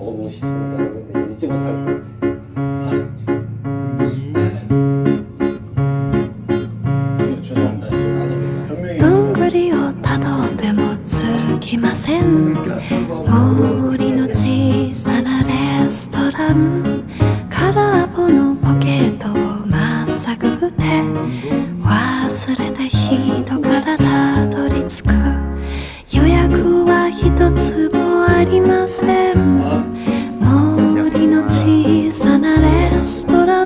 먹어보고 싶습니다. 근데 잊지 못할 것 같아. 죄송합니다. 아닙니다. 현명히 どんぐりをたどってもつきません。大売りの小さなレストラン、空っぽのポケットをまっさぐって忘れた人からたどり着く。予約は一つもありません。